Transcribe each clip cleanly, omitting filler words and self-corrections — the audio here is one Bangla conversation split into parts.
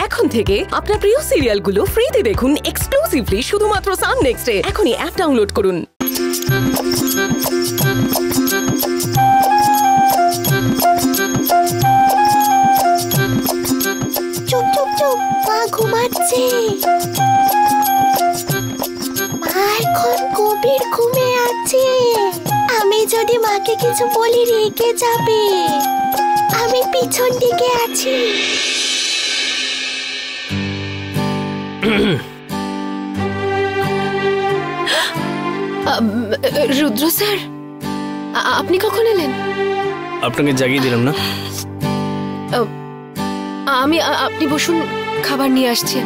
এখন থেকে আপনার প্রিয় সিরিয়ালগুলো ফ্রিতে দেখুন এক্সক্লুসিভলি শুধুমাত্র সান নেক্সটে। এখনই অ্যাপ ডাউনলোড করুন। চুপ চুপ চুপ, মা ঘুমাচ্ছে। মা এখন গভীর ঘুমে আছে। আমি যদি মাকে কিছু বলি রেগে যাবে। আমি পিছন দিকে আছি। রুদ্র স্যার, আপনি কখন এলেন? আপনাকে জাগিয়ে দিলাম না? আপনি বসুন, খাবার নিয়ে আসছি।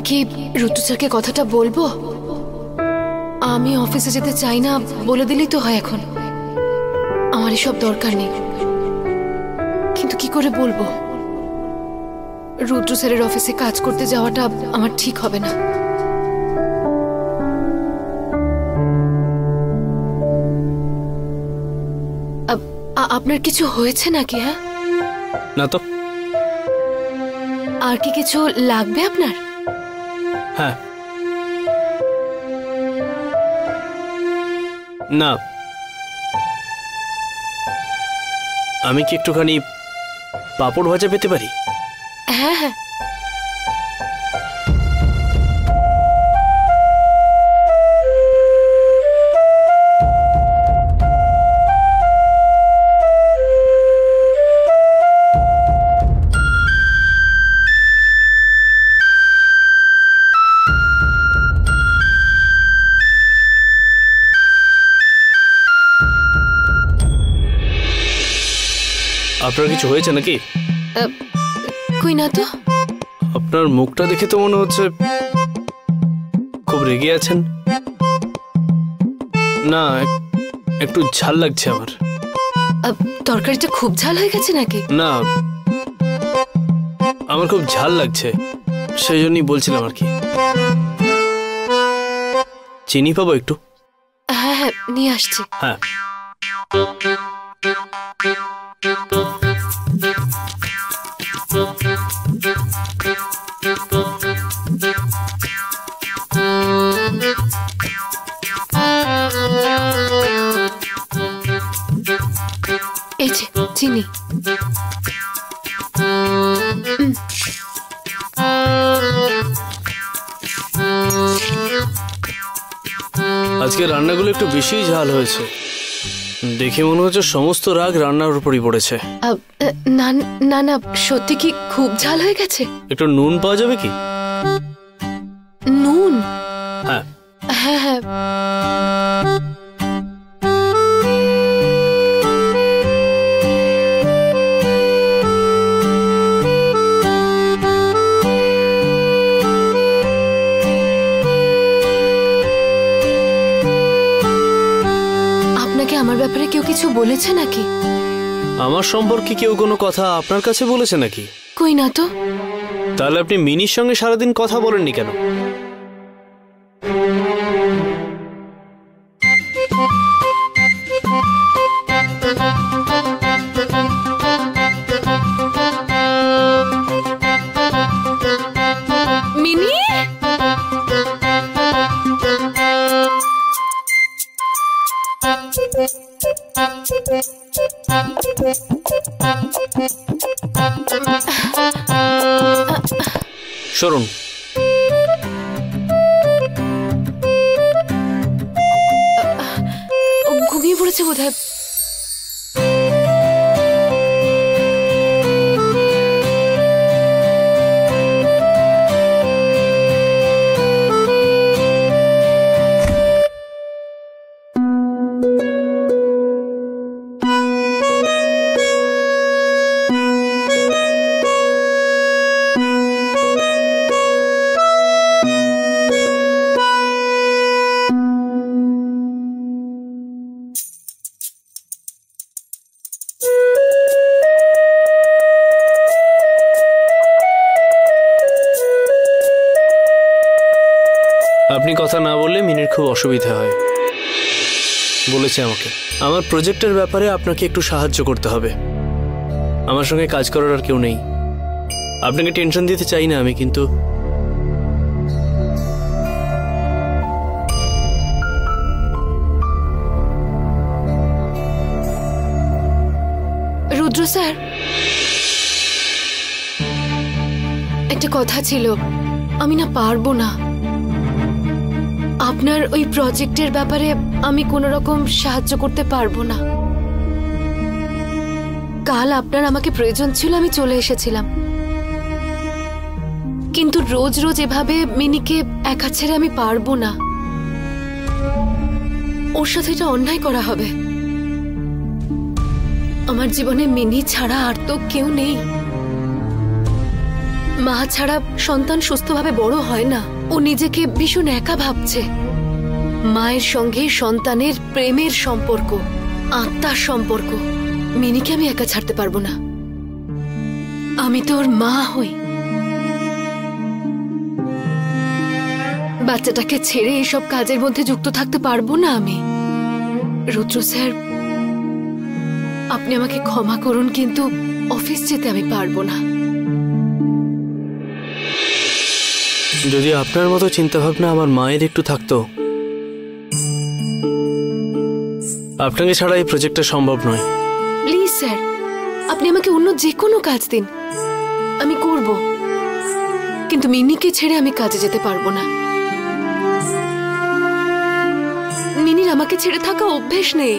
কি রুদ্র স্যারকে কথাটা বলবো? আমি অফিসে যেতে চাই না বলে দিলেই তো হয়। এখন আমার এসব দরকার নেই, কিন্তু কি করে বলবো? রুদ্র স্যারের অফিসে কাজ করতে যাওয়াটা আমার ঠিক হবে না। আপনার কিছু হয়েছে নাকি? হ্যাঁ না তো। আর কি কিছু লাগবে আপনার? হ্যাঁ, না, আমি কি একটুখানি পাঁপড় ভাজা পেতে পারি? হ্যাঁ হ্যাঁ। আপনার কিছু হয়েছে নাকি? কই না তো। আপনার মুখটা দেখে তো মনে হচ্ছে খুব রেগে আছেন। না, একটু ঝাল লাগছে আমার। তরকারিটা খুব ঝাল হয়ে গেছে নাকি? না, আমার খুব ঝাল লাগছে, সেই জন্যই বলছিলাম আর কি। চিনি পাবো একটু? হ্যাঁ হ্যাঁ, নিয়ে আসছি। হ্যাঁ। এই যে চিনি। আজকে রান্নাগুলো একটু বেশি ঝাল হয়েছে। দেখে মনে হচ্ছে সমস্ত রাগ রান্নার উপরই পড়েছে। না না না, সত্যি কি খুব ঝাল হয়ে গেছে? একটু নুন পাওয়া যাবে কি? নুন? হ্যাঁ হ্যাঁ হ্যাঁ। আমার ব্যাপারে কেউ কিছু বলেছে নাকি? আমার সম্পর্কে কেউ কোনো কথা আপনার কাছে বলেছে নাকি? কই না তো। তাহলে আপনি মিনির সঙ্গে সারাদিন কথা বলেননি কেন? মিনি, সরুন। ঘুমিয়ে পড়েছে বোধহয়। আপনি কথা না বললে মিনির খুব অসুবিধা হয়। বলেছে আমাকে আমার প্রজেক্টের ব্যাপারে আপনাকে একটু সাহায্য করতে হবে। আমার সঙ্গে কাজ করার আর কেউ নেই। আপনাকে টেনশন দিতে চাই না আমি, কিন্তু রুদ্র স্যার, একটা কথা ছিল, আমি না পারবো না। আপনার ওই প্রজেক্টের ব্যাপারে আমি কোনো রকম সাহায্য করতে পারবো না। কাল আপনার আমাকে প্রয়োজন ছিল, আমি চলে এসেছিলাম, কিন্তু রোজ রোজ এভাবে মিনিকে একা ছেড়ে আমি পারবো না। ওর সাথে এটা অন্যায় করা হবে। আমার জীবনে মিনি ছাড়া আর তো কেউ নেই। মা ছাড়া সন্তান সুস্থভাবে বড় হয় না। ও নিজেকে ভীষণ একা ভাবছে। মায়ের সঙ্গে সন্তানের প্রেমের সম্পর্ক, আত্মার সম্পর্ক, মিনিকে আমি একা ছাড়তে পারবো না। আমি তো ওর মা হই। বাচ্চাটাকে ছেড়ে এসব কাজের মধ্যে যুক্ত থাকতে পারবো না আমি। রুদ্র স্যার, আপনি আমাকে ক্ষমা করুন, কিন্তু অফিস যেতে আমি পারবো না। যদি আপনার মতো চিন্তাভাবনা আমার মায়ের একটু থাকতো, আপনাকে ছাড়া এই প্রজেক্টটা সম্ভব নয়। প্লিজ স্যার, আপনি আমাকে অন্য যে কোনো কাজ দিন, আমি করব, কিন্তু মিনিকে ছেড়ে আমি কাজে যেতে পারবো না। মিনির আমাকে ছেড়ে থাকা অভ্যেস নেই।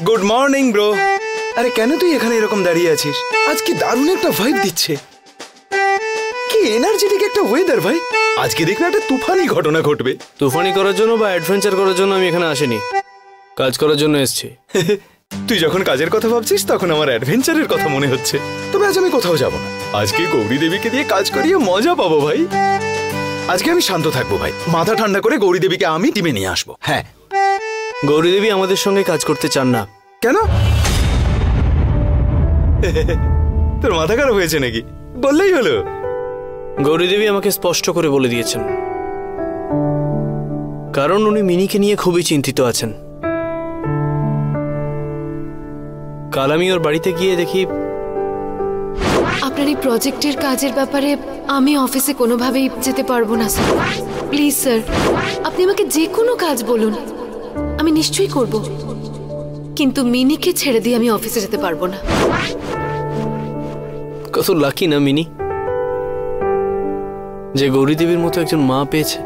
Good morning bro. আরে কেন তুই এখানে এরকম দাঁড়িয়ে আছিস? আজকে দারুণ একটা ভাইব দিচ্ছে। কি এনার্জেটিক একটা ওয়েদার ভাই। আজকে দেখলে একটা তুফানি ঘটনা ঘটবে। তুফানি করার জন্য বা অ্যাডভেঞ্চার করার জন্য আমি এখানে আসিনি, কাজ করার জন্য এসেছি। তুই যখন কাজের কথা ভাবছিস তখন আমার অ্যাডভেঞ্চারের কথা মনে হচ্ছে। তবে আজ আমি কোথাও যাব না। আজকে গৌরী দেবীকে দিয়ে কাজ করিয়ে মজা পাবো ভাই। আজকে আমি শান্ত থাকবো ভাই, মাথা ঠান্ডা করে গৌরী দেবীকে আমি টিমে নিয়ে আসবো। হ্যাঁ, গৌরী দেবী আমাদের সঙ্গে কাজ করতে চান না। কেন? তোর মাথা খারাপ হয়েছে নাকি? বললেই হলো। গৌরী দেবী আমাকে স্পষ্ট করে বলে দিয়েছেন, কারণ উনি মিনিকে নিয়ে খুবই চিন্তিত আছেন। কাল আমি ওর বাড়িতে গিয়ে দেখি আপনার এই প্রজেক্টের কাজের ব্যাপারে আমি অফিসে কোনোভাবেই যেতে পারবো না স্যার। প্লিজ স্যার, আপনি আমাকে যে কোনো কাজ বলুন, আমি নিশ্চয়ই করব, কিন্তু মিনিকে ছেড়ে দিয়ে আমি অফিসে যেতে পারবো না। কত লাকি না মিনি, যে গৌরী দেবীর মতো একজন মা পেয়েছে।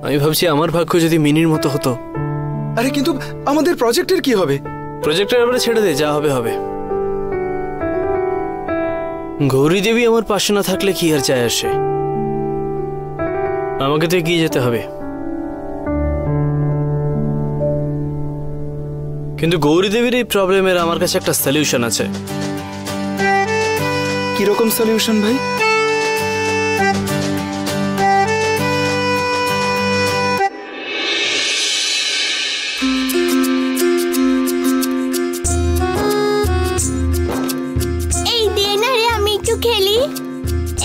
আমি ভাবছি আমার ভাগ্য যদি মিনির মতো হতো। আরে কিন্তু আমাদের প্রজেক্টের কি হবে? প্রজেক্টের ব্যাপারে ছেড়ে দে, যা হবে হবে। গৌরী দেবী আমার পাশে না থাকলে কি আর চায় আসে? আমাকে তো এগিয়ে যেতে হবে। কিন্তু গৌরী দেবীর এই প্রবলেমের আমার কাছে একটা সলিউশন আছে। কিরকম সলিউশন ভাই? এই দে না রে, আমি একটু খেলি।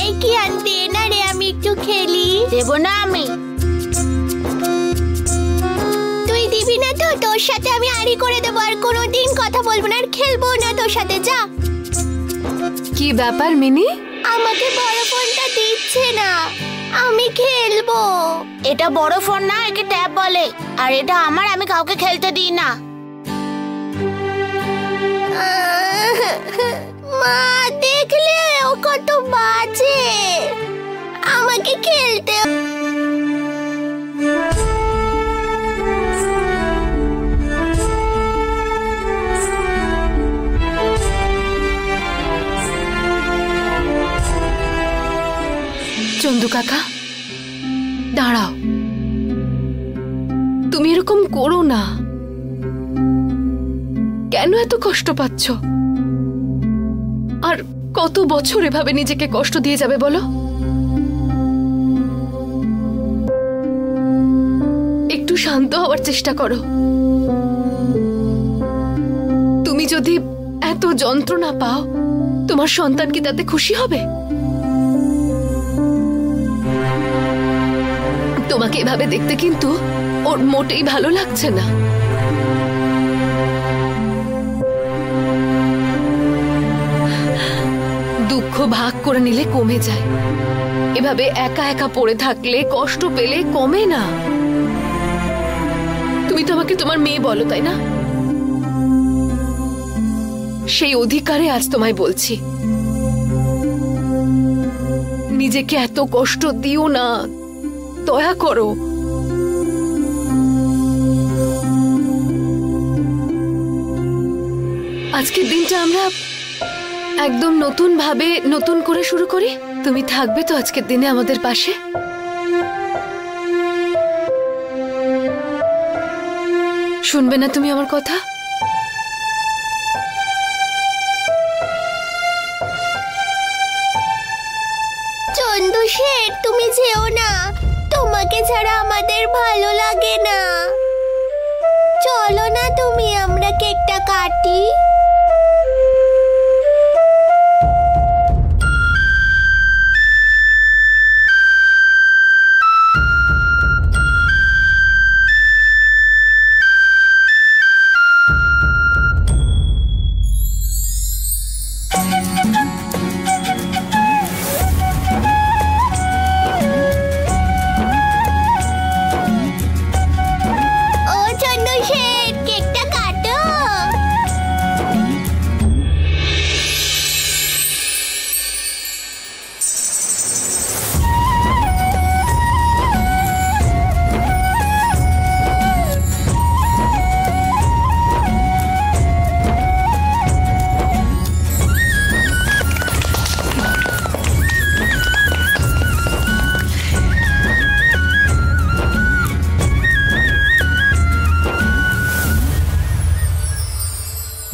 এই কি আনতে না রে, আমি একটু খেলি। দেবো না আমি। তুই দিবি না তো? তোর সাথে আমি আড়ি করে দেবো, আর কোনোদিন কথা বলবো না, আর খেলবো না তোর সাথে। যা। কি ব্যাপার মিনি? আমাকে বড় ফোনটা দিচ্ছে না, আমি খেলবো। এটা বড় ফোন না, একে ট্যাব বলে, আর এটা আমার, আমি কাউকে খেলতে দিই না। মা দেখলে ও কত বাজে, আমাকে খেলতে। চন্দু কাকা দাঁড়াও, তুমি এরকম করো না। কেন এত কষ্ট পাচ্ছ? আর কত বছর এভাবে নিজেকে কষ্ট দিয়ে যাবে বলো? একটু শান্ত হওয়ার চেষ্টা করো। তুমি যদি এত যন্ত্রণা পাও, তোমার সন্তান কি তাতে খুশি হবে? তোমাকে এভাবে দেখতে কিন্তু ওর মোটেই ভালো লাগছে না। দুঃখ ভাগ করে নিলে কমে যায়, এভাবে একা একা পড়ে থাকলে, কষ্ট পেলে কমে না। তুমি তো আমাকে তোমার মেয়ে বলো, তাই না? সেই অধিকারে আজ তোমায় বলছি, নিজেকে এত কষ্ট দিও না, দয়া করো। আজকের দিনটা আমরা একদম নতুন ভাবে নতুন করে শুরু করি। তুমি থাকবে তো আজকের দিনে আমাদের পাশে? শুনবে না তুমি আমার কথা? চন্দু শেঠ, তুমি যেও না, তোমাকে ছাড়া আমাদের ভালো লাগে না। চলো না তুমি, আমরা কেকটা কাটি।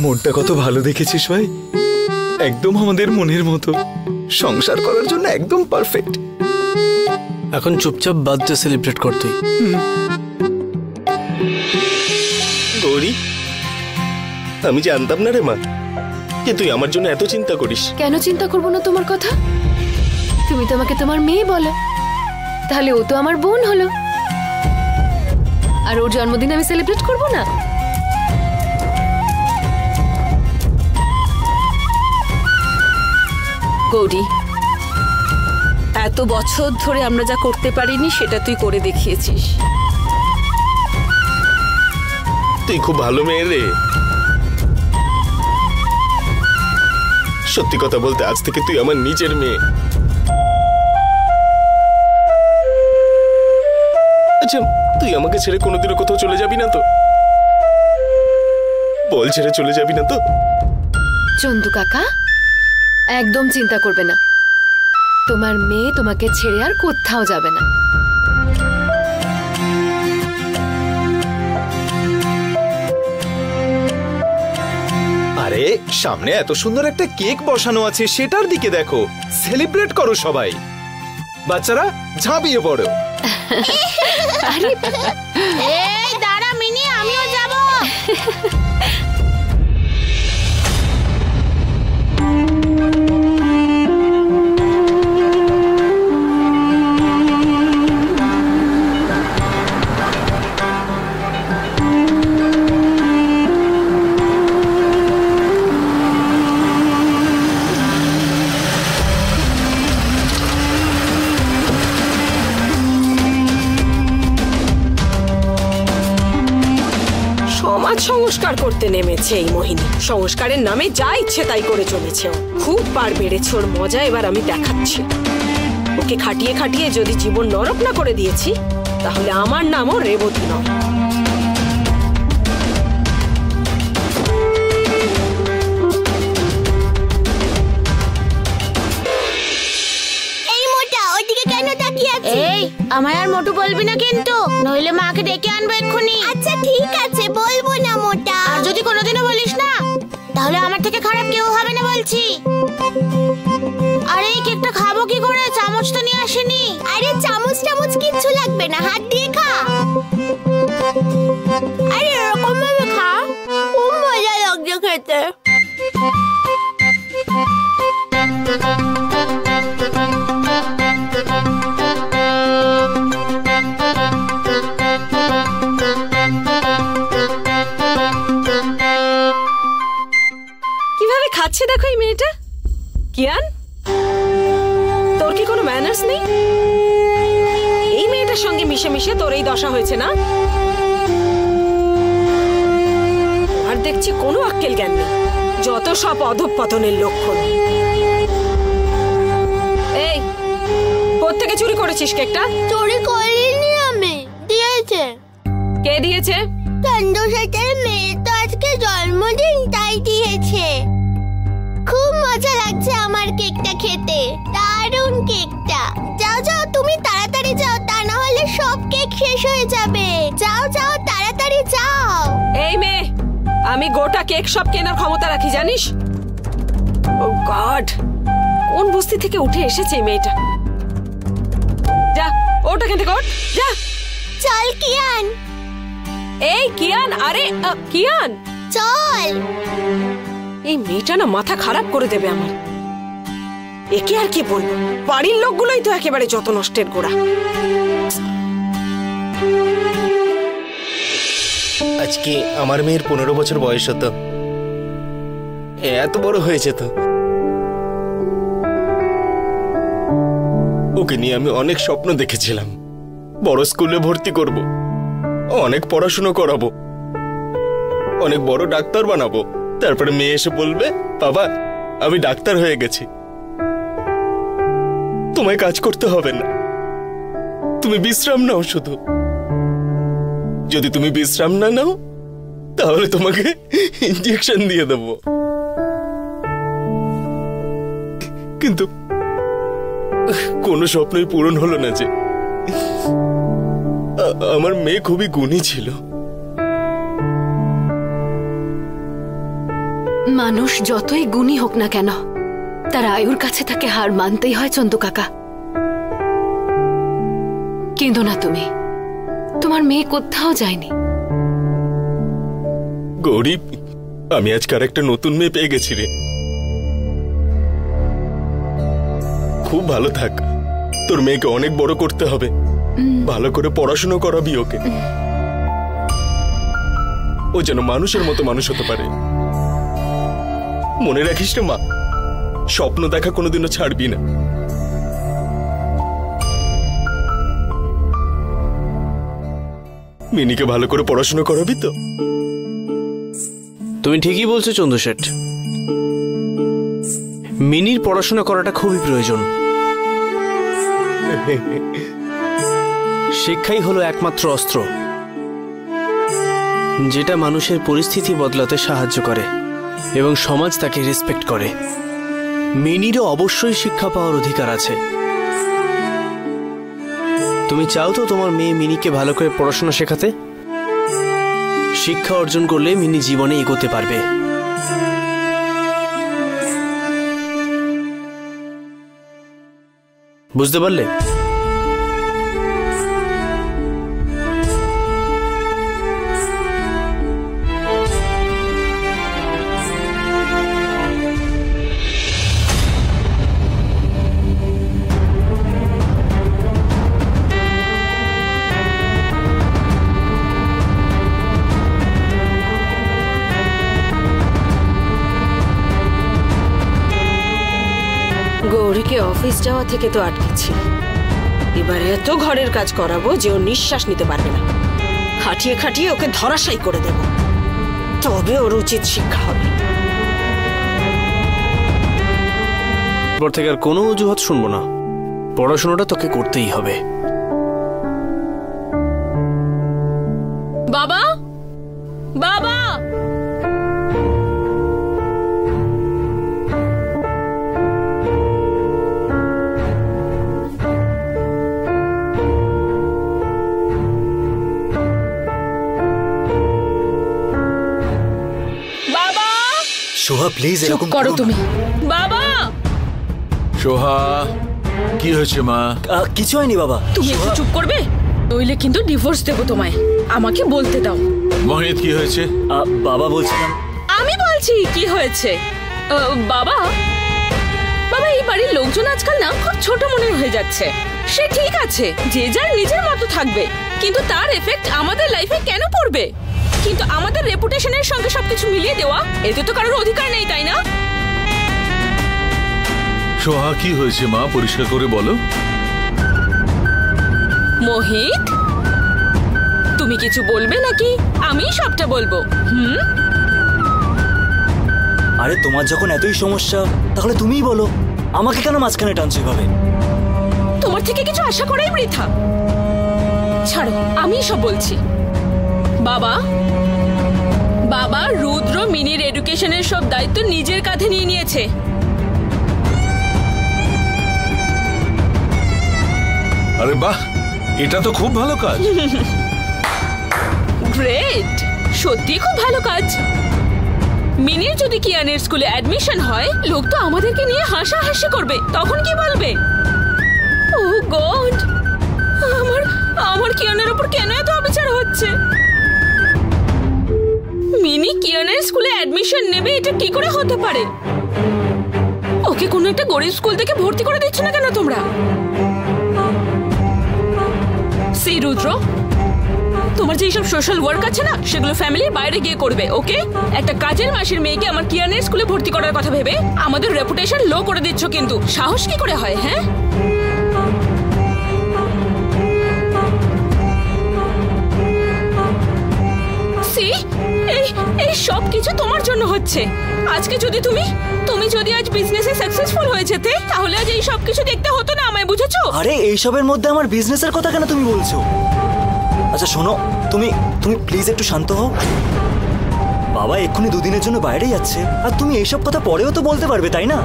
মনটা কত ভালো দেখেছিস ভাই, একদম আমাদের মনের মতো, সংসার করার জন্য একদম পারফেক্ট। এখন চুপচাপ বার্থডে সেলিব্রেট কর তুই। গৌরী, আমি জানতাম না রে মা যে তুই আমার জন্য এত চিন্তা করিস। কেন চিন্তা করবো না তোমার কথা? তুমি তো আমাকে তোমার মেয়ে বলো, তাহলে ও তো আমার বোন হলো। আর ওর জন্মদিন আমি সেলিব্রেট করবো না? গৌরী, এত বছর ধরে আমরা যা করতে পারিনি সেটা তুই করে দেখিয়েছিস। তুই খুব ভালো মেয়ে রে। সত্যি কথা বলতে আজ থেকে তুই আমার নিজের মেয়ে। আচ্ছা, তুই আমাকে ছেড়ে কোনোদিনও কোথাও চলে যাবি না তো? বল, ছেড়ে চলে যাবি না তো? চন্দু কাকা, একদম চিন্তা করবে না, তোমার মেয়ে তোমাকে ছেড়ে আর কোথাও যাবে না। আরে সামনে এত সুন্দর একটা কেক বসানো আছে, সেটার দিকে দেখো, সেলিব্রেট করো সবাই। বাচ্চারা ঝাঁপিয়ে পড়ো। আরে এই দাঁড়া মিনি, আমিও যাব। সমাজ সংস্কার সংস্কার করতে নেমেছে এই মোহিনী। সংস্কারের নামে যা ইচ্ছে তাই করে চলেছে ও। খুব পার বেড়েছে ওর মজা, এবার আমি দেখাচ্ছি ওকে। খাটিয়ে খাটিয়ে যদি জীবন নরক না করে দিয়েছি, তাহলে আমার নামও রেবতী নয়। এই মোটা ওইদিকে কেন তাকিয়ে আছিস? এই আমায় আর মোটু বলবি না কিন্তু, নইলে মাকে ডেকে আনবো এক্ষুনি। আচ্ছা ঠিক আছে, বলবো না মোটা। আর যদি কোনোদিনও বলিস না, তাহলে আমার থেকে খারাপ কেউ হবে না বলছি। আরে এই কেকটা খাবো কি করে? চামচ তো নিয়ে আসেনি। আরে চামচ টামচ কিচ্ছু লাগবে না, হাত দিয়ে খা। আরে এরকম ভাবে খা, খুব মজা লাগছে খেতে। কিভাবে খাচ্ছে দেখো এই মেয়েটা। কিয়ান, তোর কি কোনো ম্যানার্স নেই? এই মেয়েটার সঙ্গে মিশে মিশে তোর এই দশা হয়েছে না? আর দেখছি কোনো আক্কেল জ্ঞান নেই, যত সব অধঃপতনের লক্ষণ। এই কোত্থেকে চুরি করেছিস কেকটা? চুরি করিনি আমি, দিয়েছে। কে দিয়েছে? চন্দ্রশেখরের মেয়ে তো আজকে জন্মদিন, তাই দিয়েছে। খুব মজা লাগছে আমার কেকটা খেতে, দারুণ কেকটা। যাও যাও তুমি তাড়াতাড়ি যাও, তা না হলে সব কেক শেষ হয়ে যাবে। যাও যাও তাড়াতাড়ি যাও। এই মেয়ে, আমি গোটা কেক সব কেনার ক্ষমতা রাখি জানিস? ও গড, কোন বস্তি থেকে উঠে এসেছে এই মেয়েটা। যা ওটা খেতে কর, যা। চল কিয়ান। এই কিয়ান, আরে কিয়ান চল। এই মেয়েটা না মাথা খারাপ করে দেবে আমার। একে আর কি বলবো, বাড়ির লোকগুলোই তো একেবারে যত নষ্টের গোড়া। আজকে আমার মেয়ের 15 বছর বয়স হতো। এত বড় হয়েছে তো। ওকে নিয়ে আমি অনেক স্বপ্ন দেখেছিলাম। বড় স্কুলে ভর্তি করব, অনেক পড়াশোনা করাবো, অনেক বড় ডাক্তার বানাবো। তারপরে মেয়ে এসে বলবে, বাবা আমি ডাক্তার হয়ে গেছি, তোমায় কাজ করতে হবে না, তুমি বিশ্রাম নাও শুধু। যদি তুমি বিশ্রাম না নাও, তাহলে তোমাকে ইনজেকশন দিয়ে দেব। কিন্তু কোনো স্বপ্নই পূরণ হলো না যে। আমার মেয়ে খুবই গুণী ছিল। মানুষ যতই গুণী হোক না কেন, তার আয়ুর কাছে তাকে হার মানতেই হয় চন্দু কাকা। কিন্তু না তুমি, তোমার মেয়ে কোথাও যায়নি। গৌরী, আমি আজকাল একটা নতুন মেয়ে পেয়ে গেছি রে। খুব ভালো থাক। তোর মেয়েকে অনেক বড় করতে হবে, ভালো করে পড়াশোনা করাবি ওকে, ও যেন মানুষের মতো মানুষ হতে পারে। মনে রাখিস রে মা, স্বপ্ন দেখা কোনোদিনও ছাড়বি না। মিনিকে ভালো করে পড়াশোনা করাবি তো? তুমি ঠিকই বলছো চন্দু শেঠ, মিনির পড়াশোনা করাটা খুবই প্রয়োজন। শিক্ষাই হলো একমাত্র অস্ত্র যেটা মানুষের পরিস্থিতি বদলাতে সাহায্য করে এবং সমাজ তাকে রেসপেক্ট করে। মিনিরও অবশ্যই শিক্ষা পাওয়ার অধিকার আছে। তুমি চাও তো তোমার মেয়ে মিনিকে ভালো করে পড়াশোনা শেখাতে? শিক্ষা অর্জন করলে মিনি জীবনে এগোতে পারবে। বুঝতে পারলে? গৌরীকে অফিস যাওয়া থেকে তো আটকেছি, এবার এত ঘরের কাজ করাবো যে ও নিঃশ্বাস নিতে পারবে না। খাটিয়ে খাটিয়ে ওকে ধরাশায়ী করে দেব। তবে ওর উচিত শিক্ষা হবে। এরপর থেকে আর কোনো অজুহাত শুনবো না, পড়াশোনাটা তোকে করতেই হবে। বাবা, বাবা, সোহা প্লিজ এরকম করো তুমি। বাবা, সোহা কি হয়েছে মা? কিছু হয়নি বাবা। তুমি একটু চুপ করবে, নইলে কিন্তু ডিভোর্স দেবো তোমায়। আমাকে বলতে দাও। মোহিত কি হয়েছে? বাবা বলছিলাম। আমি বলছি কি হয়েছে। বাবা, বাবা এই বাড়ির লোকজন আজকাল না খুব ছোট মনের হয়ে যাচ্ছে। সে ঠিক আছে, যে যার নিজের মতো থাকবে, কিন্তু তার এফেক্ট আমাদের লাইফে কেন পড়বে? কিন্তু আমাদের রেপুটেশনের সঙ্গে সবকিছু মিলিয়ে দেওয়া, এতে তো কারোর অধিকার নেই, তাই না? সোহা কি হয়েছে মা, পরিষ্কার করে বলো। মোহিত, তুমি কিছু বলবে নাকি আমি সবটা বলবো? আরে তোমার যখন এতই সমস্যা তাহলে তুমিই বলো, আমাকে কেন মাঝখানে টানছো এভাবে? তোমার থেকে কিছু আশা করাই বৃথা। ছাড়ো, আমি সব বলছি। বাবা, বাবা রুদ্র মিনির এডুকেশনের সব দায়িত্ব নিজের কাঁধে নিয়ে নিয়েছে। আরে বাহ, এটা তো খুব ভালো কাজ। গ্রেট, সত্যি খুব ভালো কাজ। মিনির যদি কিয়ানের স্কুলে অ্যাডমিশন হয়, লোক তো আমাদেরকে নিয়ে হাসাহাসি করবে। তখন কি বলবে? ও গড, আমার কিয়ানের উপর কেন এত অবিচার হচ্ছে? মিনি কিয়ানের স্কুলে অ্যাডমিশন নেবে, এটা কি করে হতে পারে? ওকে কোনো একটা গরিব স্কুল থেকে ভর্তি করে দিচ্ছ না কেন তোমরা? সি রুদ্র, তোমার যে এইসব সোশ্যাল ওয়ার্ক আছে না, সেগুলো ফ্যামিলির বাইরে গিয়ে করবে, ওকে? একটা কাজের মাসির মেয়েকে আমার কিয়ানের স্কুলে ভর্তি করার কথা ভেবে আমাদের রেপুটেশন লো করে দিচ্ছ, কিন্তু সাহস কি করে হয়? হ্যাঁ, সি, এই সব কিছু তোমার জন্য হচ্ছে। আজকে যদি তুমি যদি আজ বিজনেসে সাকসেসফুল হয়ে যেতে, তাহলে আজ এই সব কিছু দেখতে হতো না, আমায় বুঝেছো? আরে এইসবের মধ্যে আমার বিজনেসের কথা কেন তুমি বলছো? আচ্ছা শোনো, তুমি প্লিজ একটু শান্ত হও। বাবা এক্ষুনি দুদিনের জন্য বাইরে যাচ্ছে, আর তুমি এইসব কথা পরেও তো বলতে পারবে, তাই না?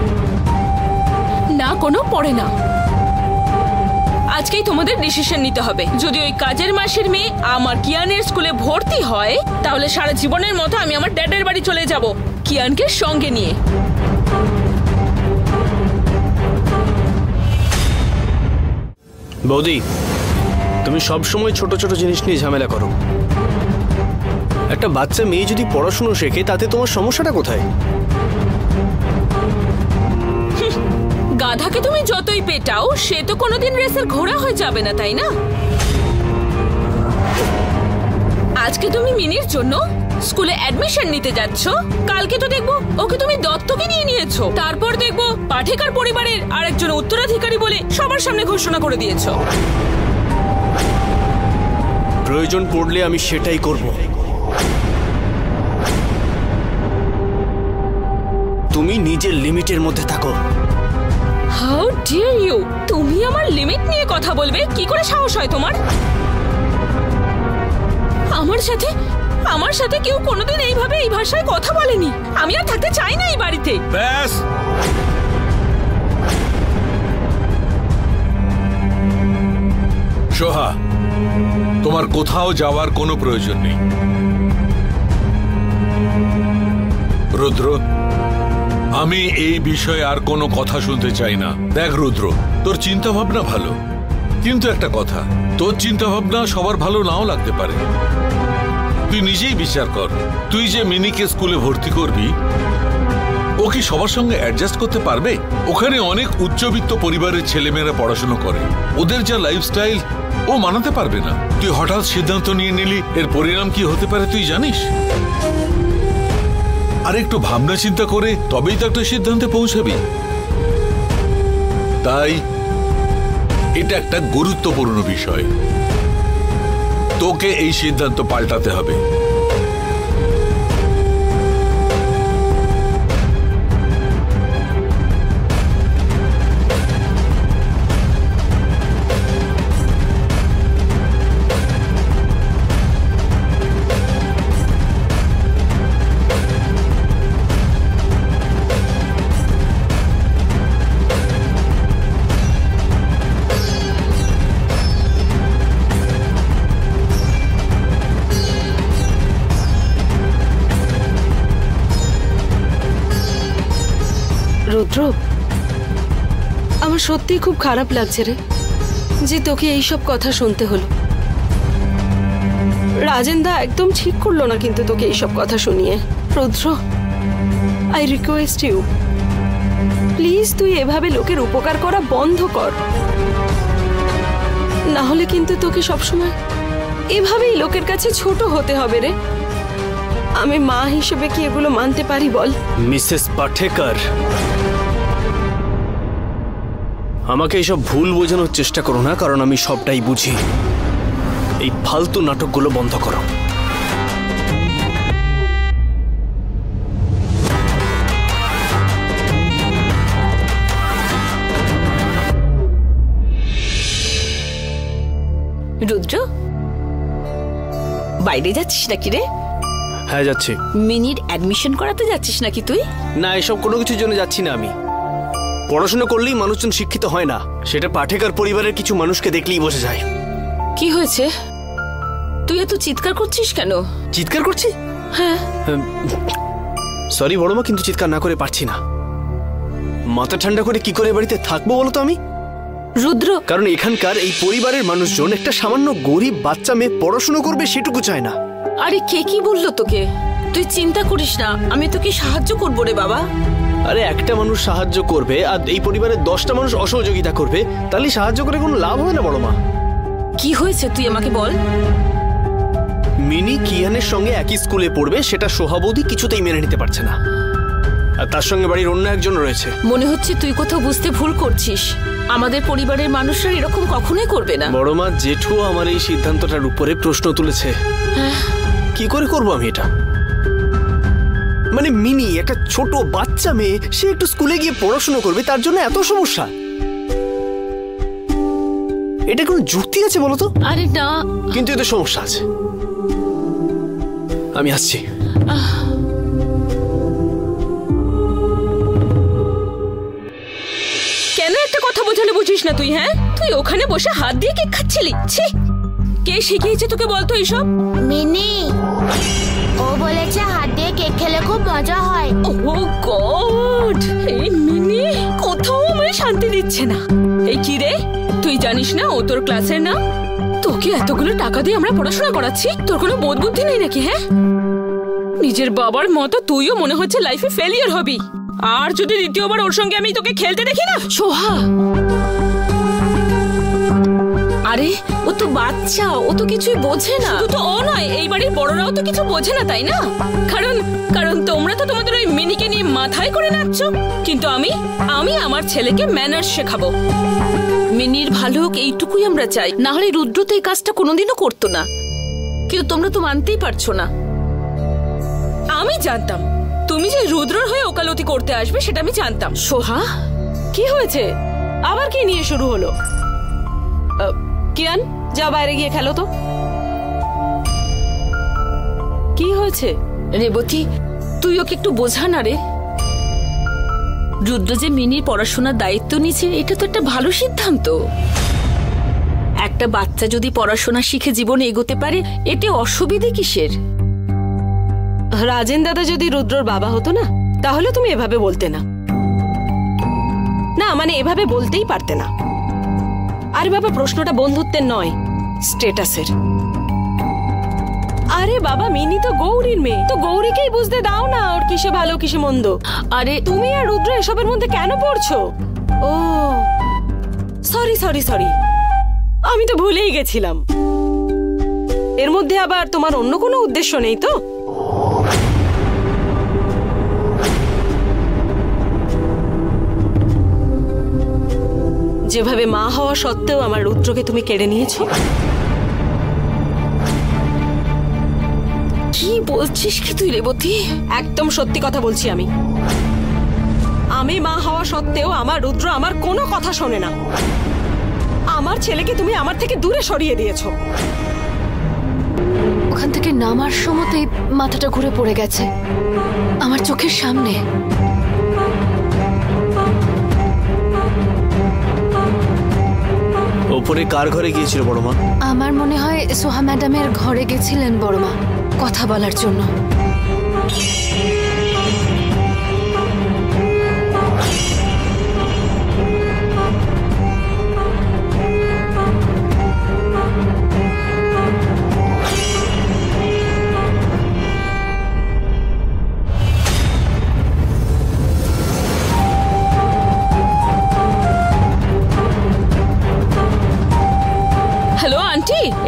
না, কোনো পরে না। আজকেই তোমাদের ডিসিশন নিতে হবে। যদি ওই কাজের মাসির মেয়ে আমার কিয়ানের স্কুলে ভর্তি হয়, তাহলে সারা জীবনের মতো আমি আমার ড্যাডের বাড়ি চলে যাব, কিয়ানকে সঙ্গে নিয়ে। বৌদি, তুমি সব সময় ছোট ছোট জিনিস নিয়ে ঝামেলা করো। একটা বাচ্চা মেয়ে যদি পড়াশোনা শেখে, তাতে তোমার সমস্যাটা কোথায়? গাধাকে তুমি যতই পেটাও, সে তো কোনোদিন রেসের ঘোড়া হয়ে যাবে না, তাই না? আজকে তুমি মিনির জন্য স্কুলে অ্যাডমিশন নিতে যাচ্ছ, কালকে তো দেখবো ওকে তুমি দত্তকে নিয়ে নিয়েছো, তারপর দেখবো পাঠেকার পরিবারের আরেকজন উত্তরাধিকারী বলে সবার সামনে ঘোষণা করে দিয়েছো। প্রয়োজন পড়লে আমি সেটাই করব। তুমি নিজের লিমিটের মধ্যে থাকো। How dare you! তুমি আমার লিমিট নিয়ে কথা বলবে? কি করে সাহস হয় তোমার? আমার সাথে কেউ কোনোদিন এইভাবে এই ভাষায় কথা বলেনি। আমি আর থাকতে চাই না এই বাড়িতে। ব্যাস, সোহা, তোমার কোথাও যাওয়ার কোনো প্রয়োজন নেই। রুদ্র, আমি এই বিষয়ে আর কোনো কথা শুনতে চাই না। দেখ রুদ্র, তোর চিন্তা ভাবনা ভালো, কিন্তু একটা কথা, তোর চিন্তা ভাবনা সবার ভালো নাও লাগতে পারে। তুই নিজেই বিচার কর, তুই যে মিনিকে স্কুলে ভর্তি করবি, ও কি সবার সঙ্গে অ্যাডজাস্ট করতে পারবে? ওখানে অনেক উচ্চবিত্ত পরিবারের ছেলেমেয়েরা পড়াশোনা করে, ওদের যা লাইফস্টাইল ও মানাতে পারবে না। তুই হঠাৎ সিদ্ধান্ত নিয়ে নিলি, এর পরিণাম কি হতে পারে তুই জানিস? আর একটু ভাবনা চিন্তা করে তবেই তো একটা সিদ্ধান্তে পৌঁছাবি। তাই এটা একটা গুরুত্বপূর্ণ বিষয়, তোকে এই সিদ্ধান্ত পাল্টাতে হবে। রুদ্র, আমার সত্যিই খুব খারাপ লাগছে রে যে তোকে এইসব কথা শুনতে হলো। রাজেন্দা একদম ঠিক করলো না কিন্তু তোকে এইসব কথা শুনিয়ে। রুদ্র, আই রিকোয়েস্ট ইউ, প্লিজ তুই এভাবে লোকের উপকার করা বন্ধ কর, না হলে কিন্তু তোকে সবসময় এভাবেই লোকের কাছে ছোট হতে হবে রে। আমি মা হিসেবে কি এগুলো মানতে পারি বল? মিসেস পাঠেকর, আমাকে এইসব ভুল বোঝানোর চেষ্টা করো না, কারণ আমি সবটাই বুঝি। এই ফালতু নাটকগুলো বন্ধ করো। রুদ্র, বাইরে যাচ্ছিস নাকি রে? হ্যাঁ যাচ্ছি। মিনির অ্যাডমিশন করাতে যাচ্ছিস নাকি তুই? না, এসব কোনো কিছুর জন্য যাচ্ছি না। আমি পড়াশোনা করলেই মানুষজন শিক্ষিত হয় না, সেটা পাঠেকর পরিবারের কিছু মানুষকে দেখলেই বোঝা যায়। কি হয়েছে? তুই এত চিৎকার করছিস কেন? চিৎকার করছি? হ্যাঁ। সরি বড়মা, কিন্তু চিৎকার না করে পারছি না। মাথা ঠান্ডা করে কি করে বাড়িতে থাকবো বলো তো আমি? রুদ্র, কারণ এখানকার এই পরিবারের মানুষজন একটা সামান্য গরিব বাচ্চা মেয়ে পড়াশোনা করবে সেটুকু চায় না। আরে কে কি বললো তোকে? তুই চিন্তা করিস না, আমি তোকে সাহায্য করবো রে বাবা। আরে একটা মানুষ সাহায্য করবে আর এই পরিবারের 10টা মানুষ অসহযোগিতা করবে, তাহলে সাহায্য করে কোনো লাভ হবে না বড়মা। কি হয়েছে তুই আমাকে বল। মিনি কিয়ানের সঙ্গে একই স্কুলে পড়বে, সেটা সোহা বৌদি কিছুতেই মেনে নিতে পারছে না, আর তার সঙ্গে বাড়ির অন্য একজন রয়েছে। মনে হচ্ছে তুই কোথাও বুঝতে ভুল করছিস। আমাদের পরিবারের মানুষরা এরকম কখনোই করবে না। বড়মা, জেঠু আমার এই সিদ্ধান্তটার উপরে প্রশ্ন তুলেছে। কি করে করবো আমি এটা? মানে মিনি একটা ছোট বাচ্চা মেয়ে, সে একটু স্কুলে গিয়ে পড়াশোনা করবে, তার জন্য এত সমস্যা? এটা কোনো যুক্তি আছে বলো তো? আরে না, কিন্তু এতে সমস্যা আছে। আমি আসছি। কেন একটা কথা বোঝালে বুঝিস না তুই? হ্যাঁ, তুই ওখানে বসে হাত দিয়ে কেক খাচ্ছিলি। ছি, কে শিখিয়েছে তোকে বলতো এইসব? মিনি, ও বলেছে হাত দিয়ে কেক খেলে খুব মজা হয়। ও গড, এই মিনি কোথাও আমায় শান্তি দিচ্ছে না। এই কি রে, তুই জানিস না ও তোর ক্লাসের না? তোকে এতগুলো টাকা দিয়ে আমরা পড়াশোনা করাচ্ছি, তোর কোনো বোধ বুদ্ধি নেই নাকি? হ্যাঁ, নিজের বাবার মতো তুইও মনে হচ্ছে লাইফে ফেলিয়ার হবি। আর যদি দ্বিতীয়বার ওর সঙ্গে আমি তোকে খেলতে দেখি না। সোহা, আরে ও তো বাচ্চা, ও তো কিছুই বোঝে না। শুধু তো ও নয়, এই বাড়ির বড়রাও তো কিছু বোঝে না, তাই না? কারণ তোমরা তো তোমাদের ওই মিনিকে নিয়ে মাথায় করে নাচছো। কিন্তু আমি আমার ছেলেকে ম্যানার্স শেখাবো। মিনির ভালো হোক এইটুকুই আমরা চাই, না হলে রুদ্র তো এই কাজটা কোনোদিনও করতো না। কিন্তু তোমরা তো মানতেই পারছো না। আমি জানতাম তুমি যে রুদ্রর হয়ে ওকালতি করতে আসবে, সেটা আমি জানতাম। সোহা, কি হয়েছে? আবার কি নিয়ে শুরু হলো? কিয়ান, যা বাইরে গিয়ে খেলো তো। কি হয়েছে? রেবতী, তুই ওকে একটু বোঝা না রে। রুদ্র যে মিনির পড়াশোনার দায়িত্ব নিয়েছে, এটা তো একটা ভালো সিদ্ধান্ত। একটা বাচ্চা যদি পড়াশোনা শিখে জীবনে এগোতে পারে, এতে অসুবিধে কিসের? রাজেন দাদা যদি রুদ্রর বাবা হতো না, তাহলে তুমি এভাবে বলতে না। না মানে এভাবে বলতেই পারতে না। আরে বাবা, প্রশ্নটা বন্ধুত্বের নয়, স্টেটাসের। আরে বাবা, মিনি তো গৌরীর মেয়ে, তো গৌরীকেই বুঝতে দাও না ওর কিসে ভালো কিসে মন্দ। আরে তুমি আর রুদ্র এসবের মধ্যে কেন পড়ছো? ও সরি সরি সরি, আমি তো ভুলেই গেছিলাম। এর মধ্যে আবার তোমার অন্য কোনো উদ্দেশ্য নেই তো? যেভাবে মা হওয়া সত্ত্বেও আমার রুদ্রকে তুমি কেড়ে নিয়েছো। কি বলছিস কি তুই রেবতী? একদম সত্যি কথা বলছি আমি। আমি মা হওয়া সত্ত্বেও আমার রুদ্র আমার কোনো কথা শোনে না। আমার ছেলেকে তুমি আমার থেকে দূরে সরিয়ে দিয়েছো। ওখান থেকে নামার সময়তেই মাথাটা ঘুরে পড়ে গেছে আমার চোখের সামনে। ওপরে কার ঘরে গিয়েছিল বড়মা? আমার মনে হয় সোহা ম্যাডামের ঘরে গেছিলেন বড়মা কথা বলার জন্য।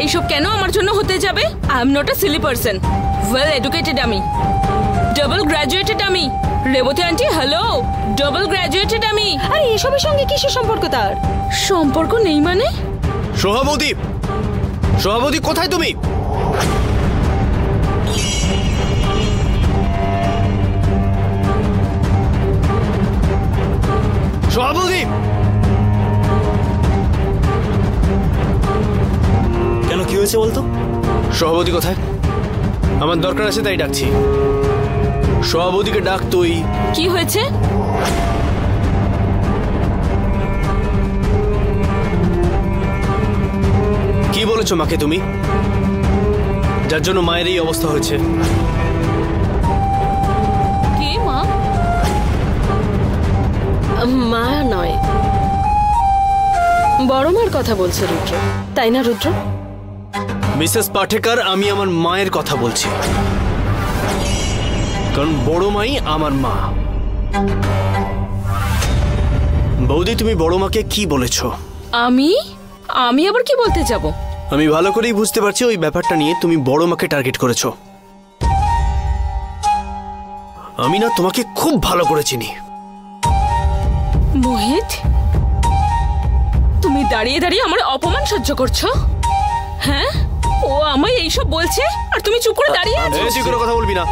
এইসব কেন আমার জন্য হতে যাবে? I am not a silly person, well educated আমি, ডাবল গ্রাজুয়েটেড আমি। Revati aunty hello, double graduated আমি। আরে এসবের সঙ্গে কিসের সম্পর্ক তার? সম্পর্ক নেই মানে? সোহাবতী, সোহাবতী কোথায় তুমি? সোহাবতী, কেন কি হয়েছে বলতো? সোহাবতী কোথায়? আমার দরকার আছে তাই ডাকছি। সোহাবতীকে ডাক তুই। কি হয়েছে? কি বলেছো মাকে তুমি, যার জন্য মায়ের এই অবস্থা হয়েছে? কে মা? মা নয়, বড় মার কথা বলছে রুদ্র, তাই না রুদ্র? মিসেস পাঠেকার, আমি আমার মায়ের কথা বলছি, কারণ বড় মাই আমার মা। বৌদি, তুমি বড় মাকে কি বলেছো? আমি আমি আবার কি বলতে যাব? আমি ভালো করেই বুঝতে পারছি ওই ব্যাপারটা নিয়ে তুমি বড় মাকে টার্গেট করেছো। আমি না তোমাকে খুব ভালো করে চিনি। মোহিত, তুমি দাঁড়িয়ে দাঁড়িয়ে আমার অপমান সহ্য করছো? হ্যাঁ, ও আমায় এইসব বলছে আর তুমি চুপ করে দাঁড়িয়ে আছো। তুই কোনো কথা বলবি না।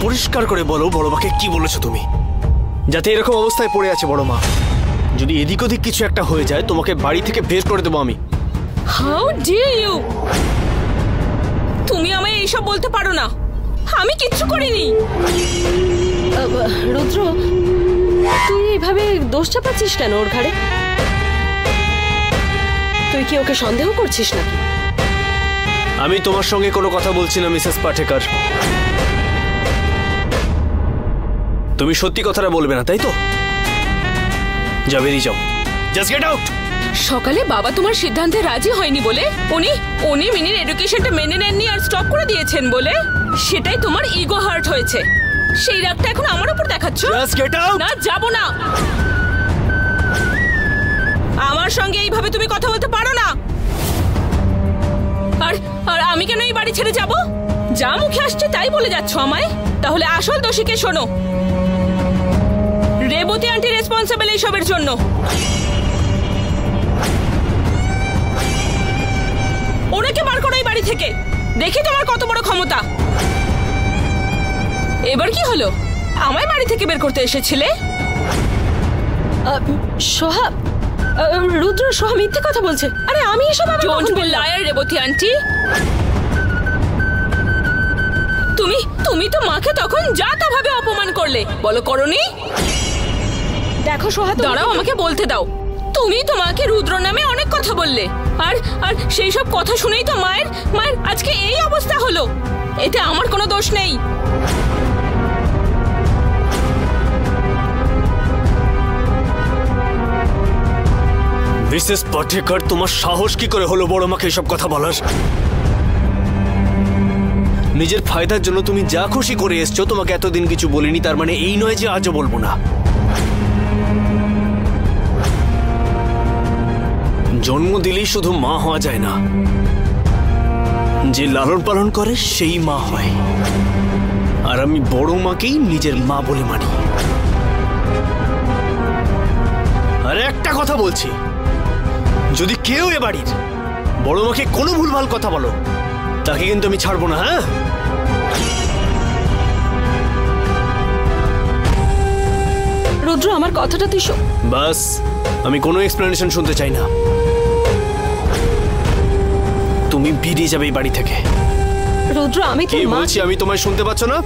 পরিষ্কার করে বলো বড় মাকে কি বলেছো তুমি, যাতে এরকম অবস্থায় পড়ে আছে বড় মা। যদি এদিক ওদিক কিছু একটা হয়ে যায় তোমাকে বাড়ি থেকে বের করে দেবো আমি। How dare you! তুমি আমায় এইসব বলতে পারো না, আমি কিচ্ছু করিনি। রুদ্র, তুই এইভাবে দোষ চাপাচ্ছিস কেন ওর ঘাড়ে? তুই কি ওকে সন্দেহ করছিস নাকি? আমি তোমার সঙ্গে কোনো কথা বলছি না মিসেস পাঠেকার। তুমি সত্যি কথাটা বলবে না তাই তো? যা, বেরিয়ে যাও, জাস্ট গেট আউট। সকালে বাবা তোমার সিদ্ধান্তে রাজি হয়নি বলে উনি মিনির এডুকেশনটা মেনে নেননি আর স্টপ করে দিয়েছেন বলে সেটাই তোমার ইগো হার্ট হয়েছে। সেই রাগটা এখন আমার উপর দেখাচ্ছ। Just get out. না, যাব না। আমার সঙ্গে এইভাবে তুমি কথা বলতে পারো না। আর আমি কেন এই বাড়ি ছেড়ে যাব? যা মুখে আসছে তাই বলে যাচ্ছ আমায়। তাহলে আসল দোষীকে শোনো, রেবতী আন্টি রেসপন্সিবল এইসবের জন্য। ওনাকে বার করো এই বাড়ি থেকে। দেখি তোমার কত বড় ক্ষমতা। এবার কি হলো? আমায় বাড়ি থেকে বের করতে এসেছিলে? সোহা, রুদ্র, সোহা মিথ্যে কথা বলছে। আরে আমি এসব don't be liar Revati aunty. তুমি তো মাকে তখন যা তা ভাবে অপমান করলে, বলো করনি? দেখো সোহা, দাঁড়াও, আমাকে বলতে দাও। তুমি তো মাকে রুদ্র নামে অনেক কথা বললে, আর সেই সব কথা শুনেই তো মায়ের আজকে এই অবস্থা হলো। এতে আমার কোনো দোষ নেই। মিসেস পাঠেকার, তোমার সাহস কি করে হলো বড় মাকে এসব কথা বলার? নিজের ফায়দার জন্য তুমি যা খুশি করে এসছো। তোমাকে এতদিন কিছু বলিনি, তার মানে এই নয় যে আজও বলবো না। জন্ম দিলেই শুধু মা হওয়া যায় না, যে লালন পালন করে সেই মা হয়। আর আমি বড় মাকেই নিজের মা বলে মানি। আর একটা কথা বলছি, যদি কেউ এ বাড়ির বড় মাকে কোনো ভুলভাল কথা বলো, তাকে কিন্তু আমি ছাড়বো না। হ্যাঁ, রুদ্র, আমার কথাটা তুই শোন। বাস, আমি কোনো এক্সপ্লেনেশন শুনতে চাই না। তুমি বেরিয়ে যাবে এই বাড়ি থেকে। রুদ্র, আমি কি বলছি আমি তোমায় শুনতে পাচ্ছ না?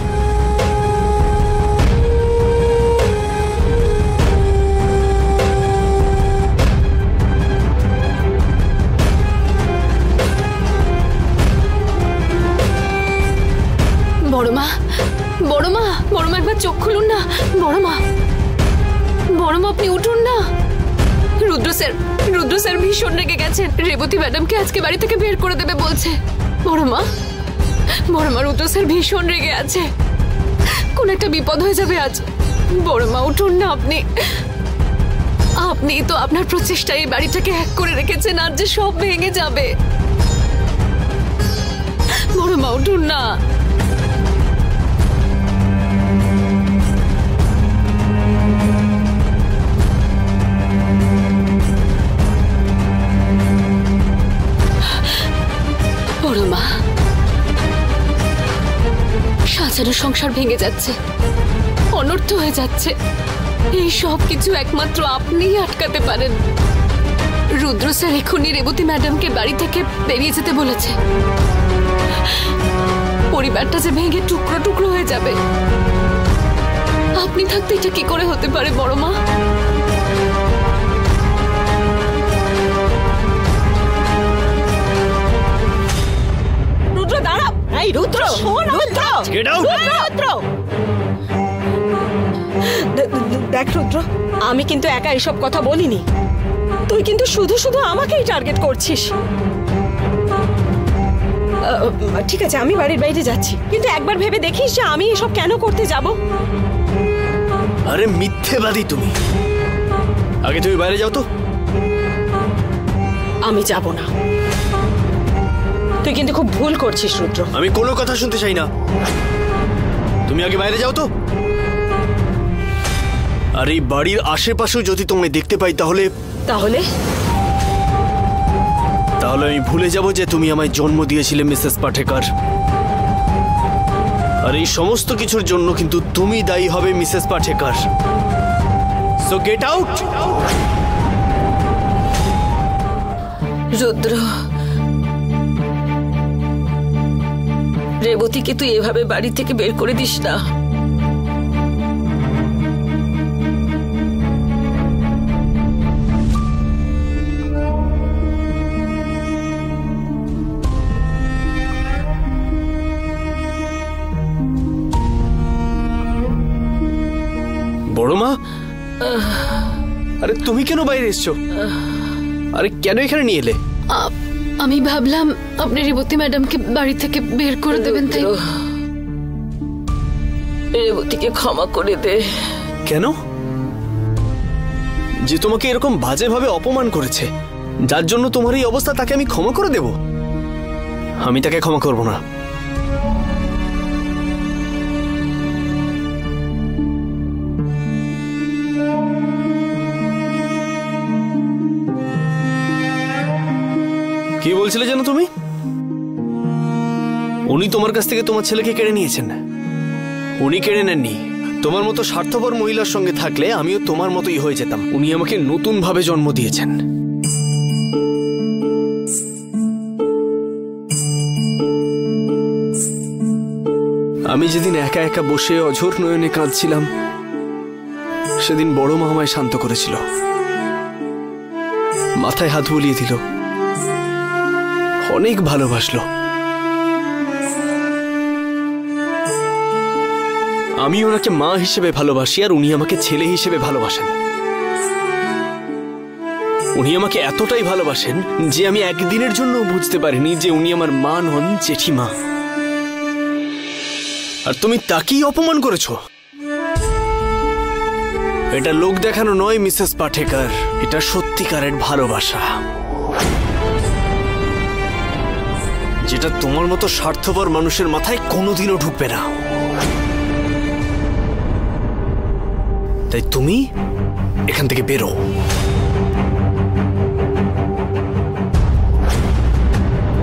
বড়মা, বড়মা, বড়মা একবার চোখ খুলুন না। বড়মা, বড়মা আপনি উঠুন না। রুদ্র স্যার ভীষণ রেগে গেছেন। রেবতী ম্যাডামকে আজকে বাড়ি থেকে বের করে দেবে বলছে। বড়মা, রুদ্র স্যার ভীষণ রেগে আছে। কোন একটা বিপদ হয়ে যাবে আজ। বড়মা উঠুন না আপনি। আপনি তো আপনার প্রচেষ্টায় এই বাড়িটাকে হ্যাক করে রেখেছেন, আর যে সব ভেঙে যাবে। বড় মা উঠুন না। বড় মা, সাজানো সংসার ভেঙে যাচ্ছে, অনর্থ হয়ে যাচ্ছে। এই সব কিছু একমাত্র আপনিই আটকাতে পারেন। রুদ্র স্যার এখনই রেবতী ম্যাডামকে বাড়ি থেকে বেরিয়ে যেতে বলেছে। পরিবারটা যে ভেঙে টুকরো টুকরো হয়ে যাবে। আপনি থাকতে এটা কি করে হতে পারে বড় মা? রুদ্র দাঁড়া। এই রুদ্র, রুদ্র, গেট আউট। রুদ্র, দেখ রুদ্র, আমি কিন্তু একা এসব কথা বলিনি। তুই কিন্তু শুধু শুধু আমাকেই টার্গেট করছিস। ঠিক আছে, আমি বাড়ির বাইরে যাচ্ছি, কিন্তু একবার ভেবে দেখিস যে আমি এসব কেন করতে যাব। আরে মিথ্যেবাদী তুমি। আগে তুমি বাইরে যাও তো। আমি যাব না। তুই কিন্তু খুব ভুল করছিস রুদ্র। আমি কোনো কথা শুনতে চাই না। তুমি আগে বাইরে যাও তো। আর এই বাড়ির আশেপাশেও যদি তোমায় দেখতে পাই তাহলে তাহলে তাহলে আমি ভুলে যাব যে তুমি আমায় জন্ম দিয়েছিলে মিসেস পাঠেকার। আর এই সমস্ত কিছুর জন্য কিন্তু তুমি দায়ী হবে Mrs Pathekar. So get out. Rudra, রেবতীকে তুই এভাবে বাড়ি থেকে বের করে দিস না। বড় মা, আরে তুমি কেন বাইরে এসছো? আরে কেন এখানে নিয়ে এলে? আমি ভাবলাম আপনি রেবতী ম্যাডামকে বাড়ি থেকে বের করে দেবেন, তাই। রেবতীকে ক্ষমা করে দে। কেন? যে তোমাকে এরকম বাজেভাবে অপমান করেছে, যার জন্য তোমার এই অবস্থা, তাকে আমি ক্ষমা করে দেব? আমি তাকে ক্ষমা করব না। কি বলছিলে যেন তুমি? উনি তোমার কাছ থেকে তোমার ছেলেকে কেড়ে নিয়েছেন। উনি কেড়ে নেননি। তোমার মতো স্বার্থপর মহিলার সঙ্গে থাকলে আমিও তোমার মতোই হয়ে যেতাম। উনি আমাকে নতুন ভাবে জন্ম দিয়েছেন। আমি যেদিন একা একা বসে অঝোর নয়নে কাঁদছিলাম, সেদিন বড় মা আমায় শান্ত করেছিল, মাথায় হাত বুলিয়ে দিল, অনেক ভালোবাসলো। আমি ওনাকে মা হিসেবে ভালোবাসি, আর উনি আমাকে ছেলে হিসেবে ভালোবাসেন। উনি আমাকে এতটাই ভালোবাসেন যে আমি একদিনের জন্য বুঝতে পারিনি যে উনি আমার মা নন, জেঠিমা। আর তুমি তাকেই অপমান করেছো। এটা লোক দেখানো নয় মিসেস পাঠেকার, এটা সত্যিকারের ভালোবাসা, যেটা তোমার মতো স্বার্থপর মানুষের মাথায় কোনোদিনও ঢুকবে না। তাই তুমি এখান থেকে বেরো।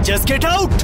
Just get out.